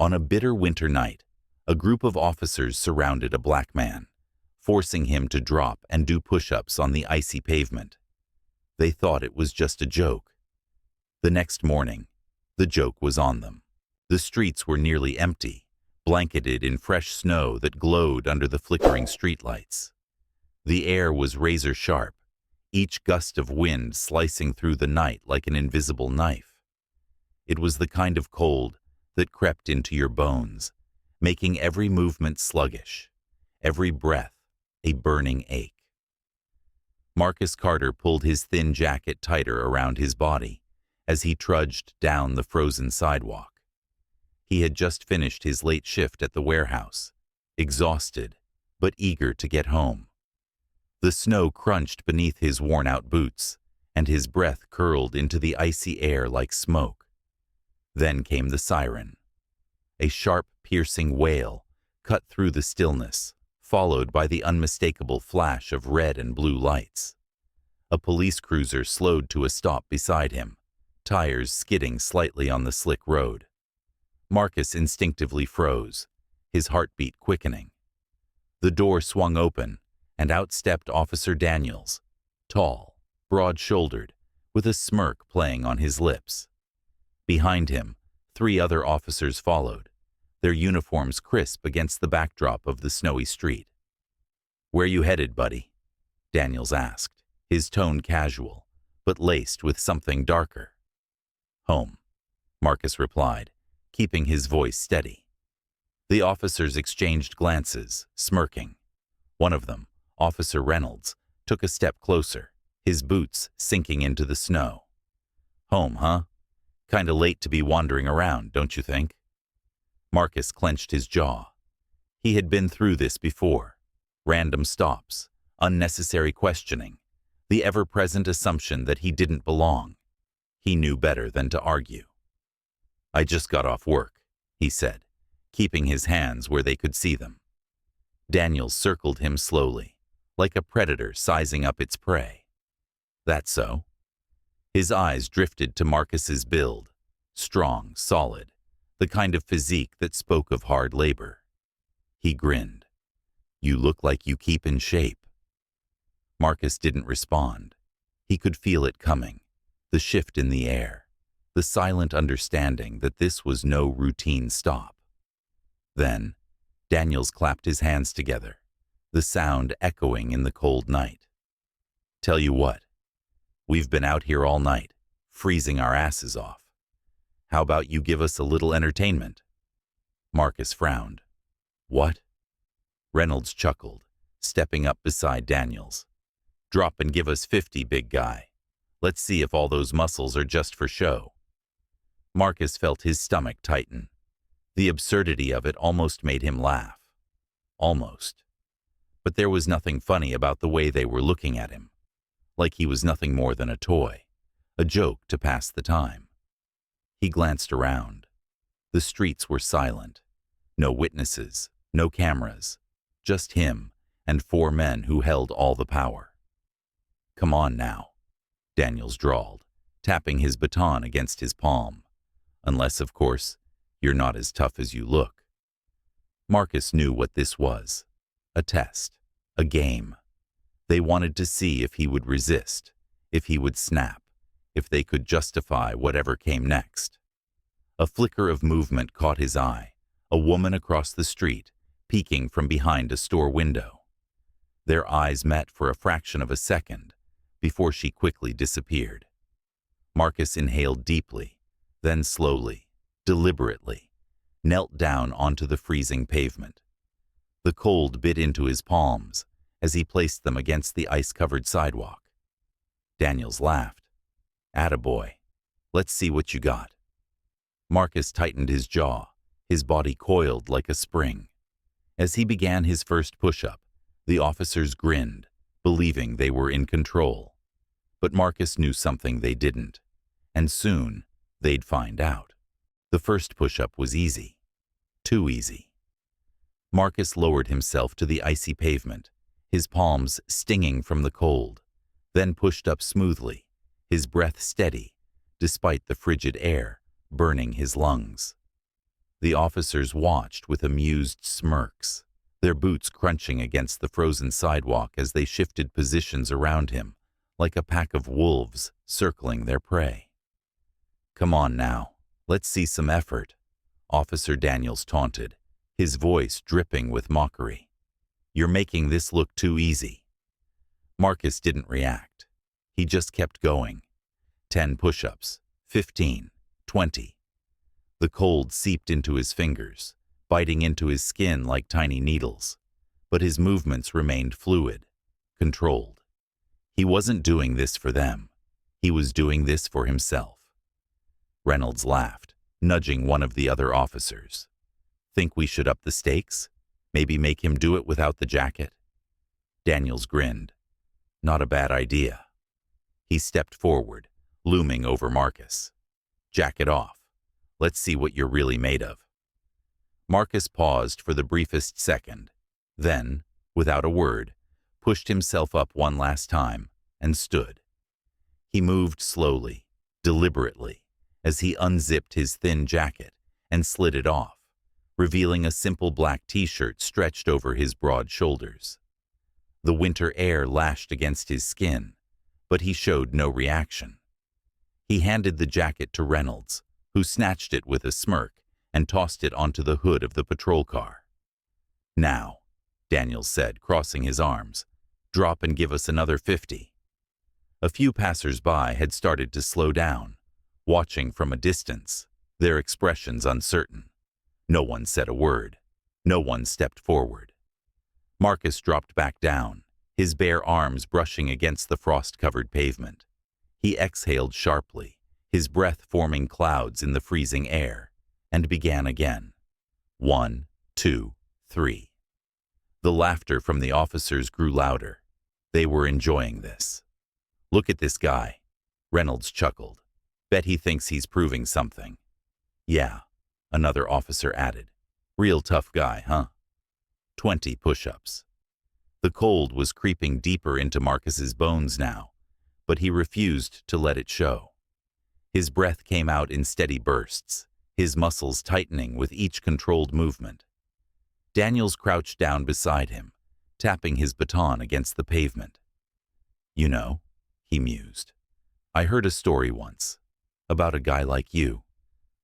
On a bitter winter night, a group of officers surrounded a black man, forcing him to drop and do push-ups on the icy pavement. They thought it was just a joke. The next morning, the joke was on them. The streets were nearly empty, blanketed in fresh snow that glowed under the flickering streetlights. The air was razor-sharp, each gust of wind slicing through the night like an invisible knife. It was the kind of cold that crept into your bones, making every movement sluggish, every breath a burning ache. Marcus Carter pulled his thin jacket tighter around his body as he trudged down the frozen sidewalk. He had just finished his late shift at the warehouse, exhausted but eager to get home. The snow crunched beneath his worn-out boots, and his breath curled into the icy air like smoke. Then came the siren. A sharp, piercing wail cut through the stillness, followed by the unmistakable flash of red and blue lights. A police cruiser slowed to a stop beside him, tires skidding slightly on the slick road. Marcus instinctively froze, his heartbeat quickening. The door swung open, and out stepped Officer Daniels, tall, broad-shouldered, with a smirk playing on his lips. Behind him, 3 other officers followed, their uniforms crisp against the backdrop of the snowy street. "Where you headed, buddy?" Daniels asked, his tone casual, but laced with something darker. "Home," Marcus replied, keeping his voice steady. The officers exchanged glances, smirking. One of them, Officer Reynolds, took a step closer, his boots sinking into the snow. "Home, huh? Kinda late to be wandering around, don't you think?" Marcus clenched his jaw. He had been through this before. Random stops, unnecessary questioning, the ever-present assumption that he didn't belong. He knew better than to argue. "I just got off work," he said, keeping his hands where they could see them. Daniels circled him slowly, like a predator sizing up its prey. "That so?" His eyes drifted to Marcus's build, strong, solid, the kind of physique that spoke of hard labor. He grinned. "You look like you keep in shape." Marcus didn't respond. He could feel it coming, the shift in the air, the silent understanding that this was no routine stop. Then, Daniels clapped his hands together, the sound echoing in the cold night. "Tell you what, we've been out here all night, freezing our asses off. How about you give us a little entertainment?" Marcus frowned. "What?" Reynolds chuckled, stepping up beside Daniels. "Drop and give us 50, big guy. Let's see if all those muscles are just for show." Marcus felt his stomach tighten. The absurdity of it almost made him laugh. Almost. But there was nothing funny about the way they were looking at him. Like he was nothing more than a toy, a joke to pass the time. He glanced around. The streets were silent. No witnesses, no cameras, just him and 4 men who held all the power. "Come on now," Daniels drawled, tapping his baton against his palm. "Unless, of course, you're not as tough as you look." Marcus knew what this was. A test, a game. They wanted to see if he would resist, if he would snap, if they could justify whatever came next. A flicker of movement caught his eye, a woman across the street, peeking from behind a store window. Their eyes met for a fraction of a second, before she quickly disappeared. Marcus inhaled deeply, then slowly, deliberately, knelt down onto the freezing pavement. The cold bit into his palms as he placed them against the ice-covered sidewalk. Daniels laughed. "Attaboy. Let's see what you got." Marcus tightened his jaw, his body coiled like a spring. As he began his first push-up, the officers grinned, believing they were in control. But Marcus knew something they didn't, and soon they'd find out. The first push-up was easy. Too easy. Marcus lowered himself to the icy pavement, his palms stinging from the cold, then pushed up smoothly, his breath steady, despite the frigid air burning his lungs. The officers watched with amused smirks, their boots crunching against the frozen sidewalk as they shifted positions around him, like a pack of wolves circling their prey. "Come on now, let's see some effort," Officer Daniels taunted, his voice dripping with mockery. "You're making this look too easy." Marcus didn't react. He just kept going. 10 push-ups, 15, 20. The cold seeped into his fingers, biting into his skin like tiny needles, but his movements remained fluid, controlled. He wasn't doing this for them. He was doing this for himself. Reynolds laughed, nudging one of the other officers. "Think we should up the stakes? Maybe make him do it without the jacket?" Daniels grinned. "Not a bad idea." He stepped forward, looming over Marcus. "Jacket off. Let's see what you're really made of." Marcus paused for the briefest second, then, without a word, pushed himself up one last time and stood. He moved slowly, deliberately, as he unzipped his thin jacket and slid it off, revealing a simple black t-shirt stretched over his broad shoulders. The winter air lashed against his skin, but he showed no reaction. He handed the jacket to Reynolds, who snatched it with a smirk and tossed it onto the hood of the patrol car. "Now," Daniels said, crossing his arms, "drop and give us another 50. A few passers-by had started to slow down, watching from a distance, their expressions uncertain. No one said a word. No one stepped forward. Marcus dropped back down, his bare arms brushing against the frost-covered pavement. He exhaled sharply, his breath forming clouds in the freezing air, and began again. 1, 2, 3. The laughter from the officers grew louder. They were enjoying this. "Look at this guy," Reynolds chuckled. "Bet he thinks he's proving something." "Yeah," another officer added. "Real tough guy, huh?" 20 push-ups. The cold was creeping deeper into Marcus's bones now, but he refused to let it show. His breath came out in steady bursts, his muscles tightening with each controlled movement. Daniels crouched down beside him, tapping his baton against the pavement. "You know," he mused, "I heard a story once about a guy like you.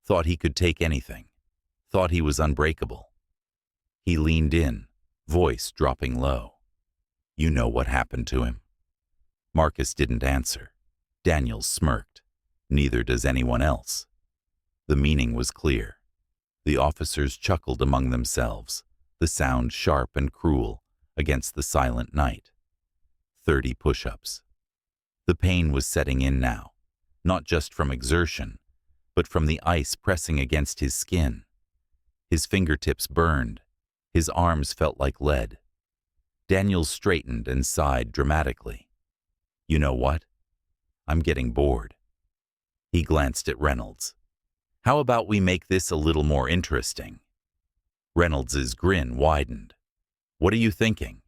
Thought he could take anything. Thought he was unbreakable." He leaned in, voice dropping low. "You know what happened to him?" Marcus didn't answer. Daniels smirked. "Neither does anyone else." The meaning was clear. The officers chuckled among themselves, the sound sharp and cruel against the silent night. 30 push-ups. The pain was setting in now, not just from exertion, but from the ice pressing against his skin. His fingertips burned. His arms felt like lead. Daniels straightened and sighed dramatically. "You know what? I'm getting bored." He glanced at Reynolds. "How about we make this a little more interesting?" Reynolds's grin widened. "What are you thinking?"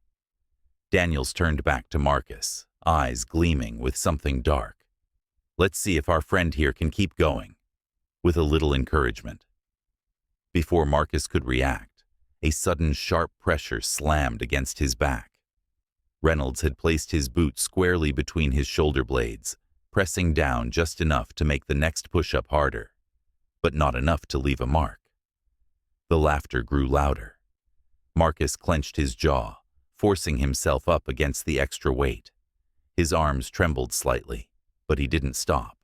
Daniels turned back to Marcus, eyes gleaming with something dark. "Let's see if our friend here can keep going," with a little encouragement. Before Marcus could react, a sudden sharp pressure slammed against his back. Reynolds had placed his boot squarely between his shoulder blades, pressing down just enough to make the next push-up harder, but not enough to leave a mark. The laughter grew louder. Marcus clenched his jaw, forcing himself up against the extra weight. His arms trembled slightly, but he didn't stop.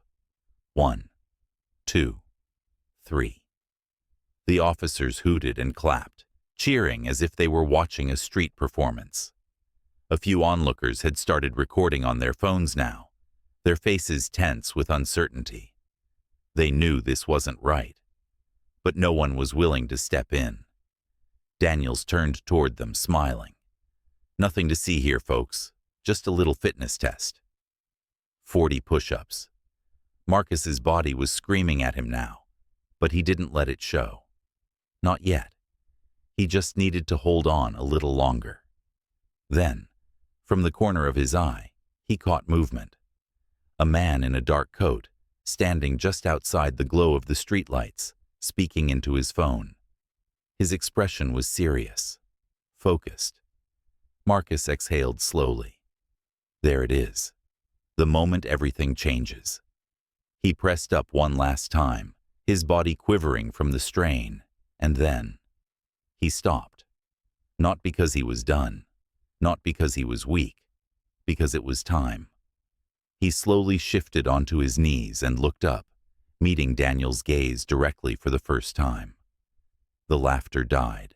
1, 2, 3. The officers hooted and clapped, cheering as if they were watching a street performance. A few onlookers had started recording on their phones now, their faces tense with uncertainty. They knew this wasn't right, but no one was willing to step in. Daniels turned toward them, smiling. "Nothing to see here, folks. Just a little fitness test." 40 push-ups. Marcus's body was screaming at him now, but he didn't let it show. Not yet. He just needed to hold on a little longer. Then, from the corner of his eye, he caught movement. A man in a dark coat, standing just outside the glow of the streetlights, speaking into his phone. His expression was serious, focused. Marcus exhaled slowly. There it is. The moment everything changes. He pressed up one last time, his body quivering from the strain, and then he stopped. Not because he was done, not because he was weak, because it was time. He slowly shifted onto his knees and looked up, meeting Daniel's gaze directly for the first time. The laughter died.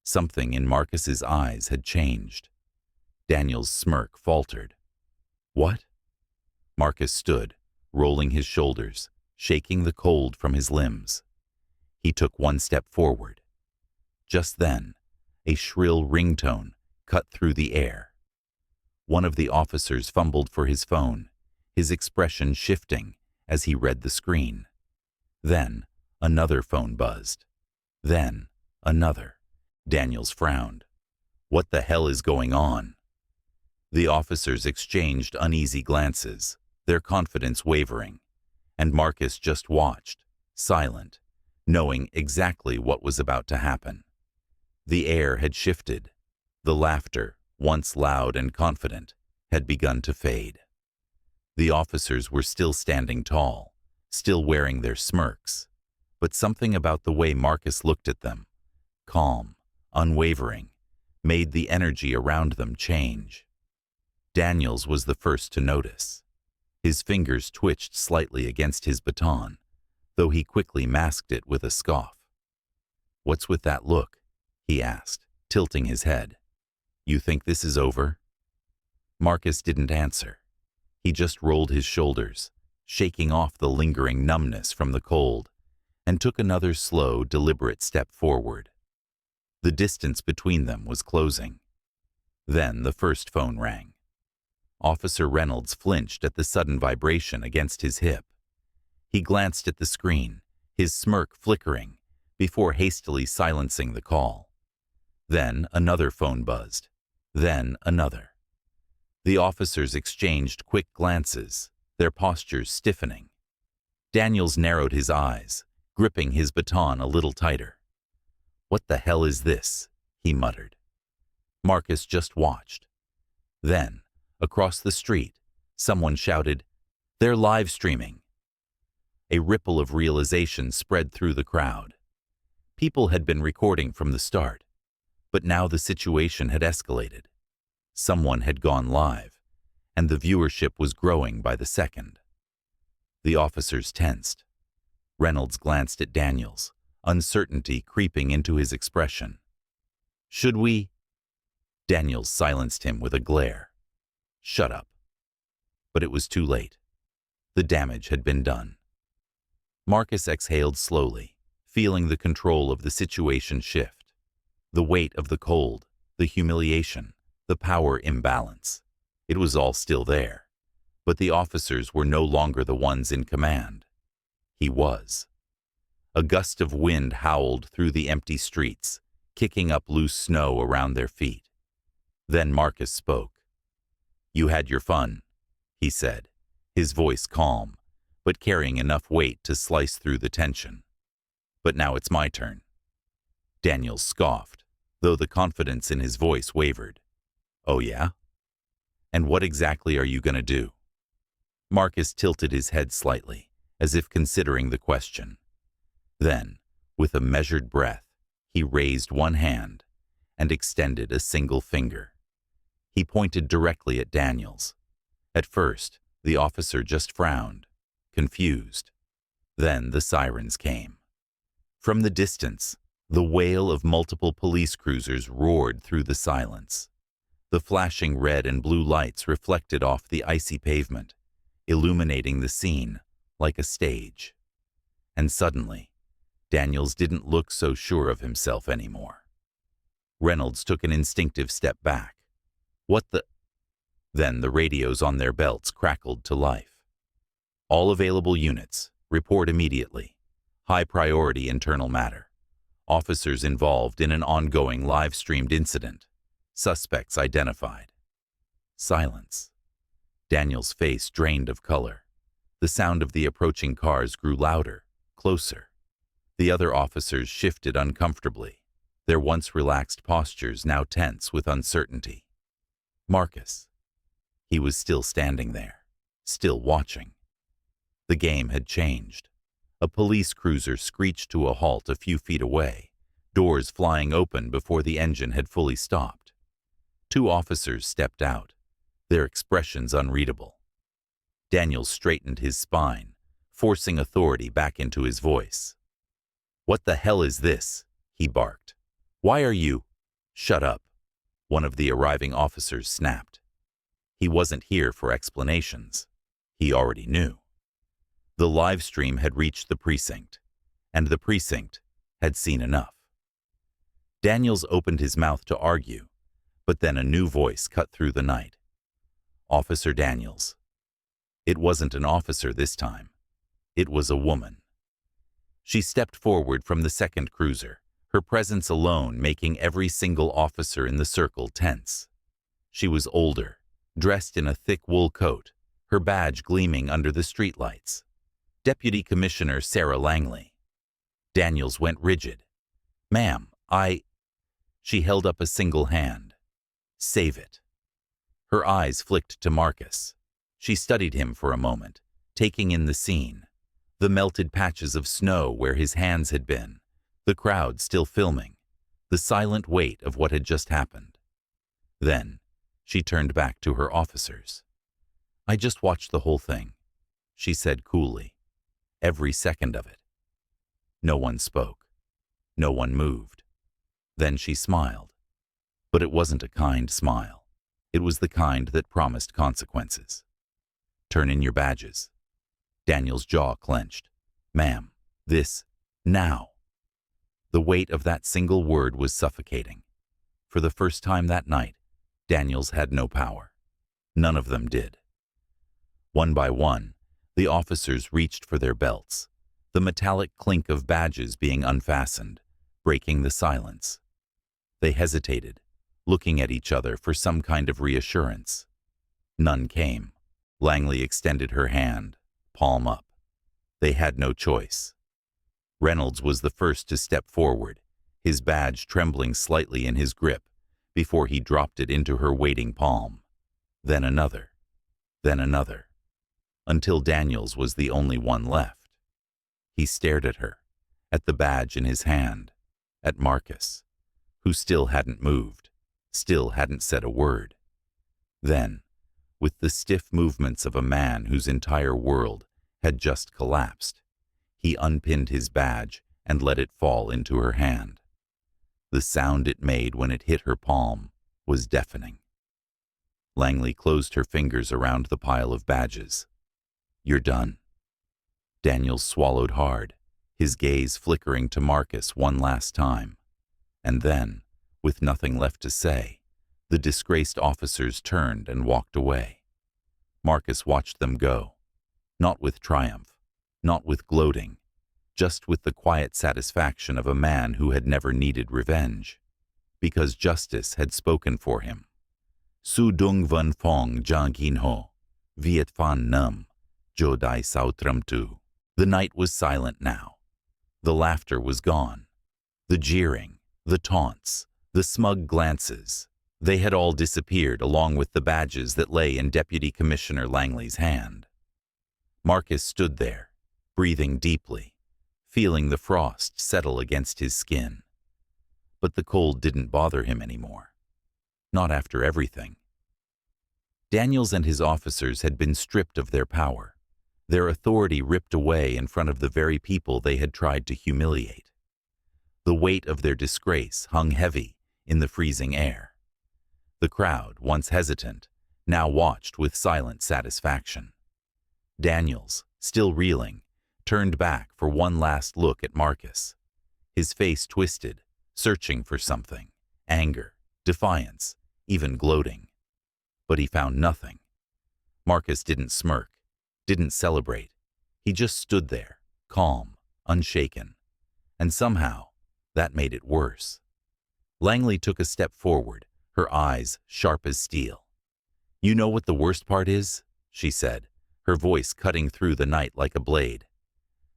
Something in Marcus's eyes had changed. Daniel's smirk faltered. What? Marcus stood, rolling his shoulders, shaking the cold from his limbs. He took one step forward. Just then, a shrill ringtone cut through the air. One of the officers fumbled for his phone, his expression shifting as he read the screen. Then, another phone buzzed. Then, another. Daniels frowned. What the hell is going on? The officers exchanged uneasy glances, their confidence wavering, and Marcus just watched, silent, knowing exactly what was about to happen. The air had shifted. The laughter, once loud and confident, had begun to fade. The officers were still standing tall, still wearing their smirks, but something about the way Marcus looked at them, calm, unwavering, made the energy around them change. Daniels was the first to notice. His fingers twitched slightly against his baton, though he quickly masked it with a scoff. "What's with that look?" he asked, tilting his head. "You think this is over?" Marcus didn't answer. He just rolled his shoulders, shaking off the lingering numbness from the cold, and took another slow, deliberate step forward. The distance between them was closing. Then the first phone rang. Officer Reynolds flinched at the sudden vibration against his hip. He glanced at the screen, his smirk flickering, before hastily silencing the call. Then another phone buzzed. Then another. The officers exchanged quick glances, their postures stiffening. Daniels narrowed his eyes, gripping his baton a little tighter. "What the hell is this?" he muttered. Marcus just watched. Then, across the street, someone shouted, "They're live streaming." A ripple of realization spread through the crowd. People had been recording from the start, but now the situation had escalated. Someone had gone live, and the viewership was growing by the second. The officers tensed. Reynolds glanced at Daniels, uncertainty creeping into his expression. "Should we?" Daniels silenced him with a glare. "Shut up." But it was too late. The damage had been done. Marcus exhaled slowly, feeling the control of the situation shift. The weight of the cold, the humiliation, the power imbalance. It was all still there, but the officers were no longer the ones in command. He was. A gust of wind howled through the empty streets, kicking up loose snow around their feet. Then Marcus spoke. "You had your fun," he said, his voice calm, but carrying enough weight to slice through the tension. "But now it's my turn." Daniels scoffed, though the confidence in his voice wavered. "Oh yeah? And what exactly are you going to do?" Marcus tilted his head slightly, as if considering the question. Then, with a measured breath, he raised one hand and extended a single finger. He pointed directly at Daniels. At first, the officer just frowned, confused. Then the sirens came. From the distance, the wail of multiple police cruisers roared through the silence. The flashing red and blue lights reflected off the icy pavement, illuminating the scene like a stage. And suddenly, Daniels didn't look so sure of himself anymore. Reynolds took an instinctive step back. "What the—" Then the radios on their belts crackled to life. "All available units, report immediately. High priority internal matter. Officers involved in an ongoing live-streamed incident. Suspects identified." Silence. Daniel's face drained of color. The sound of the approaching cars grew louder, closer. The other officers shifted uncomfortably, their once relaxed postures now tense with uncertainty. Marcus. He was still standing there, still watching. The game had changed. A police cruiser screeched to a halt a few feet away, doors flying open before the engine had fully stopped. 2 officers stepped out, their expressions unreadable. Daniels straightened his spine, forcing authority back into his voice. "What the hell is this?" he barked. "Why are you—" "Shut up," one of the arriving officers snapped. He wasn't here for explanations. He already knew. The live stream had reached the precinct, and the precinct had seen enough. Daniels opened his mouth to argue, but then a new voice cut through the night. "Officer Daniels." It wasn't an officer this time. It was a woman. She stepped forward from the second cruiser, her presence alone making every single officer in the circle tense. She was older, dressed in a thick wool coat, her badge gleaming under the streetlights. Deputy Commissioner Sarah Langley. Daniels went rigid. "Ma'am, She held up a single hand. "Save it." Her eyes flicked to Marcus. She studied him for a moment, taking in the scene. The melted patches of snow where his hands had been, the crowd still filming, the silent weight of what had just happened. Then, she turned back to her officers. "I just watched the whole thing," she said coolly. "Every second of it." No one spoke. No one moved. Then she smiled. But it wasn't a kind smile. It was the kind that promised consequences. "Turn in your badges." Daniel's jaw clenched. "Ma'am, now." The weight of that single word was suffocating. For the first time that night, Daniels had no power. None of them did. One by one, the officers reached for their belts, the metallic clink of badges being unfastened, breaking the silence. They hesitated, looking at each other for some kind of reassurance. None came. Langley extended her hand, palm up. They had no choice. Reynolds was the first to step forward, his badge trembling slightly in his grip, before he dropped it into her waiting palm. Then another. Then another. Until Daniels was the only one left. He stared at her, at the badge in his hand, at Marcus, who still hadn't moved, still hadn't said a word. Then, with the stiff movements of a man whose entire world had just collapsed, he unpinned his badge and let it fall into her hand. The sound it made when it hit her palm was deafening. Langley closed her fingers around the pile of badges. "You're done." Daniels swallowed hard, his gaze flickering to Marcus one last time. And then, with nothing left to say, the disgraced officers turned and walked away. Marcus watched them go, not with triumph, not with gloating, just with the quiet satisfaction of a man who had never needed revenge, because justice had spoken for him. "Su dung van fong jang kin ho, viet fan num, jo dai sao tram tu." The night was silent now. The laughter was gone. The jeering, the taunts, the smug glances, they had all disappeared along with the badges that lay in Deputy Commissioner Langley's hand. Marcus stood there, breathing deeply, feeling the frost settle against his skin. But the cold didn't bother him anymore. Not after everything. Daniels and his officers had been stripped of their power, their authority ripped away in front of the very people they had tried to humiliate. The weight of their disgrace hung heavy in the freezing air. The crowd, once hesitant, now watched with silent satisfaction. Daniels, still reeling, turned back for one last look at Marcus. His face twisted, searching for something, anger, defiance, even gloating. But he found nothing. Marcus didn't smirk, didn't celebrate. He just stood there, calm, unshaken. And somehow, that made it worse. Langley took a step forward, her eyes sharp as steel. "You know what the worst part is?" she said, her voice cutting through the night like a blade.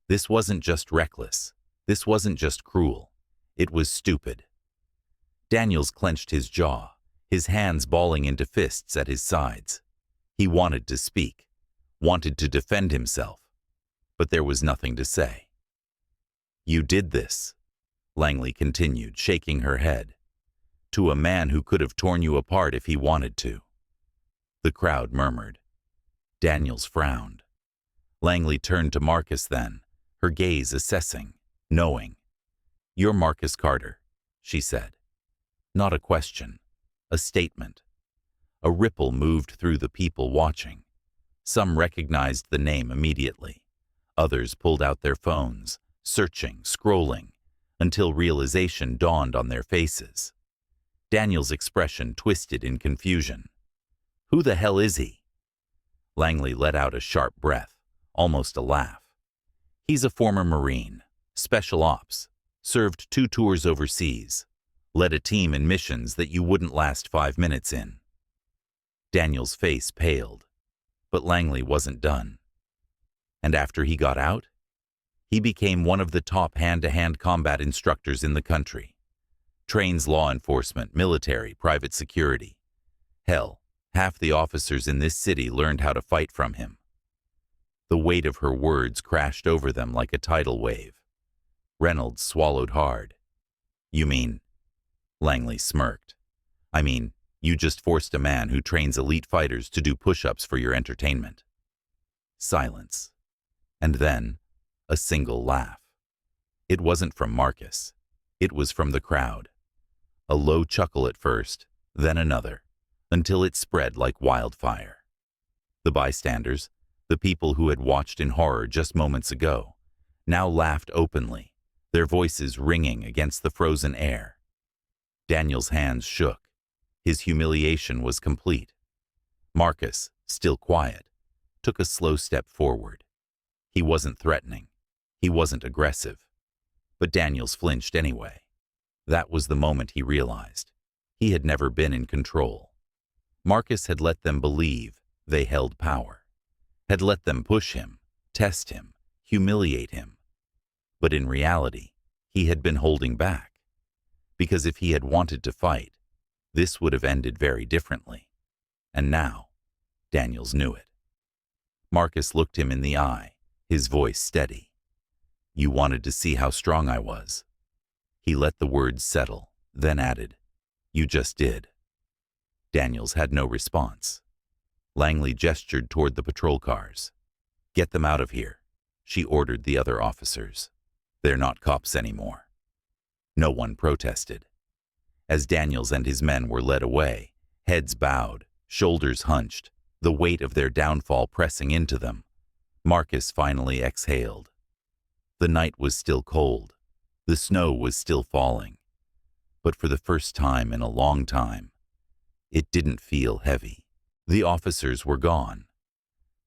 "This wasn't just reckless. This wasn't just cruel. It was stupid. Daniels clenched his jaw, his hands balling into fists at his sides. He wanted to speak, wanted to defend himself, but there was nothing to say. "You did this," Langley continued, shaking her head, "to a man who could have torn you apart if he wanted to." The crowd murmured. Daniels frowned. Langley turned to Marcus then, her gaze assessing, knowing. "You're Marcus Carter," she said. Not a question, a statement. A ripple moved through the people watching. Some recognized the name immediately. Others pulled out their phones, searching, scrolling, until realization dawned on their faces. Daniel's expression twisted in confusion. "Who the hell is he?" Langley let out a sharp breath, almost a laugh. "He's a former Marine, special ops, served 2 tours overseas, led a team in missions that you wouldn't last 5 minutes in." Daniel's face paled, but Langley wasn't done. "And after he got out? He became one of the top hand-to-hand combat instructors in the country. Trains law enforcement, military, private security. Hell, half the officers in this city learned how to fight from him." The weight of her words crashed over them like a tidal wave. Reynolds swallowed hard. "You mean?" Langley smirked. "I mean, you just forced a man who trains elite fighters to do push-ups for your entertainment." Silence. And then, a single laugh. It wasn't from Marcus. It was from the crowd. A low chuckle at first, then another, until it spread like wildfire. The bystanders, the people who had watched in horror just moments ago, now laughed openly, their voices ringing against the frozen air. Daniel's hands shook. His humiliation was complete. Marcus, still quiet, took a slow step forward. He wasn't threatening. He wasn't aggressive. But Daniels flinched anyway. That was the moment he realized. He had never been in control. Marcus had let them believe they held power, had let them push him, test him, humiliate him. But in reality, he had been holding back. Because if he had wanted to fight, this would have ended very differently. And now, Daniels knew it. Marcus looked him in the eye, his voice steady. "You wanted to see how strong I was." He let the words settle, then added, "You just did." Daniels had no response. Langley gestured toward the patrol cars. "Get them out of here," she ordered the other officers. "They're not cops anymore." No one protested. As Daniels and his men were led away, heads bowed, shoulders hunched, the weight of their downfall pressing into them, Marcus finally exhaled. The night was still cold. The snow was still falling. But for the first time in a long time, it didn't feel heavy. The officers were gone.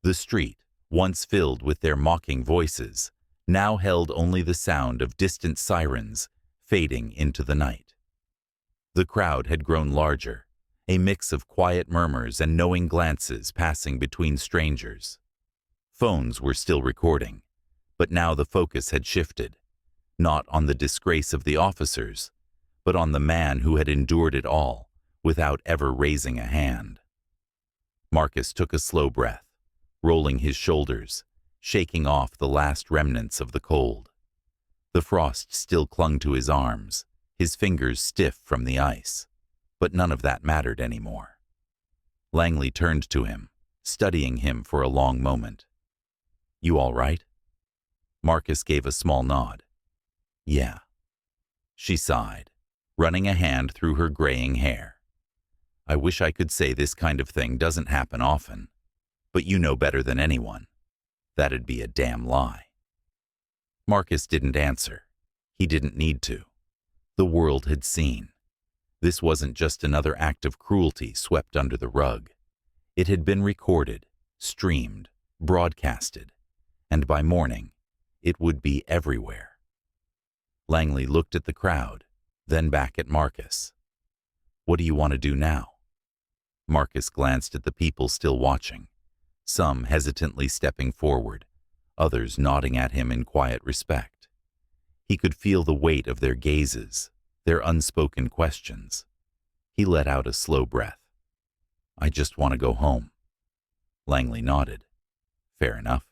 The street, once filled with their mocking voices, now held only the sound of distant sirens fading into the night. The crowd had grown larger, a mix of quiet murmurs and knowing glances passing between strangers. Phones were still recording, but now the focus had shifted, not on the disgrace of the officers, but on the man who had endured it all without ever raising a hand. Marcus took a slow breath, rolling his shoulders, shaking off the last remnants of the cold. The frost still clung to his arms, his fingers stiff from the ice, but none of that mattered anymore. Langley turned to him, studying him for a long moment. "You all right?" Marcus gave a small nod. "Yeah." She sighed, running a hand through her graying hair. "I wish I could say this kind of thing doesn't happen often, but you know better than anyone. That'd be a damn lie." Marcus didn't answer. He didn't need to. The world had seen. This wasn't just another act of cruelty swept under the rug. It had been recorded, streamed, broadcasted, and by morning, it would be everywhere. Langley looked at the crowd, then back at Marcus. "What do you want to do now?" Marcus glanced at the people still watching, some hesitantly stepping forward, others nodding at him in quiet respect. He could feel the weight of their gazes, their unspoken questions. He let out a slow breath. "I just want to go home." Langley nodded. "Fair enough."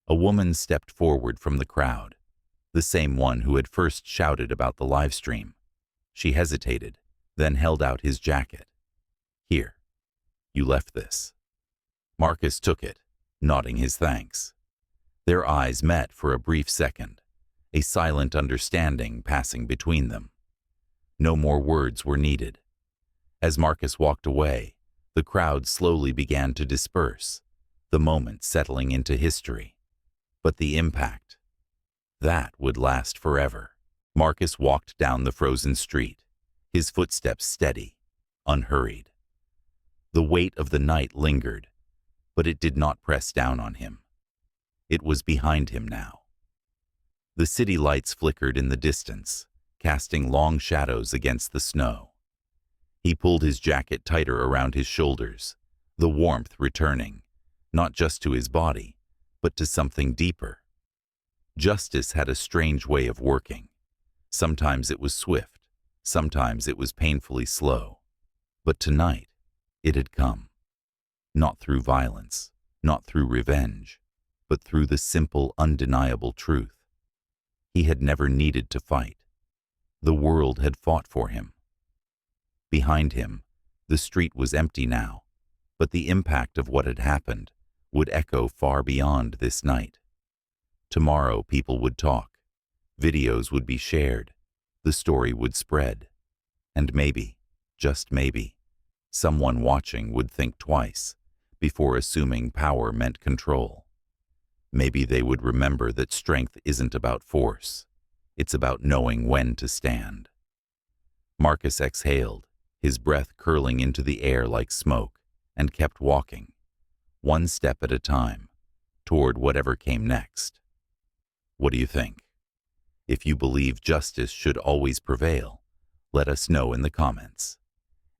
A woman stepped forward from the crowd, the same one who had first shouted about the live stream. She hesitated, then held out his jacket. "Here, you left this." Marcus took it, nodding his thanks. Their eyes met for a brief second, a silent understanding passing between them. No more words were needed. As Marcus walked away, the crowd slowly began to disperse, the moment settling into history. But the impact, that would last forever. Marcus walked down the frozen street, his footsteps steady, unhurried. The weight of the night lingered, but it did not press down on him. It was behind him now. The city lights flickered in the distance, casting long shadows against the snow. He pulled his jacket tighter around his shoulders, the warmth returning, not just to his body, but to something deeper. Justice had a strange way of working. Sometimes it was swift, sometimes it was painfully slow. But tonight, it had come. Not through violence, not through revenge, but through the simple, undeniable truth. He had never needed to fight. The world had fought for him. Behind him, the street was empty now, but the impact of what had happened would echo far beyond this night. Tomorrow people would talk, videos would be shared, the story would spread, and maybe, just maybe, someone watching would think twice before assuming power meant control. Maybe they would remember that strength isn't about force, it's about knowing when to stand. Marcus exhaled, his breath curling into the air like smoke, and kept walking, one step at a time, toward whatever came next. What do you think? If you believe justice should always prevail, let us know in the comments.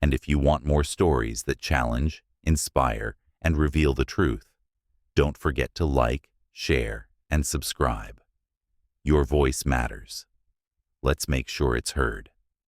And if you want more stories that challenge, inspire, and reveal the truth, don't forget to like, share, and subscribe. Your voice matters. Let's make sure it's heard.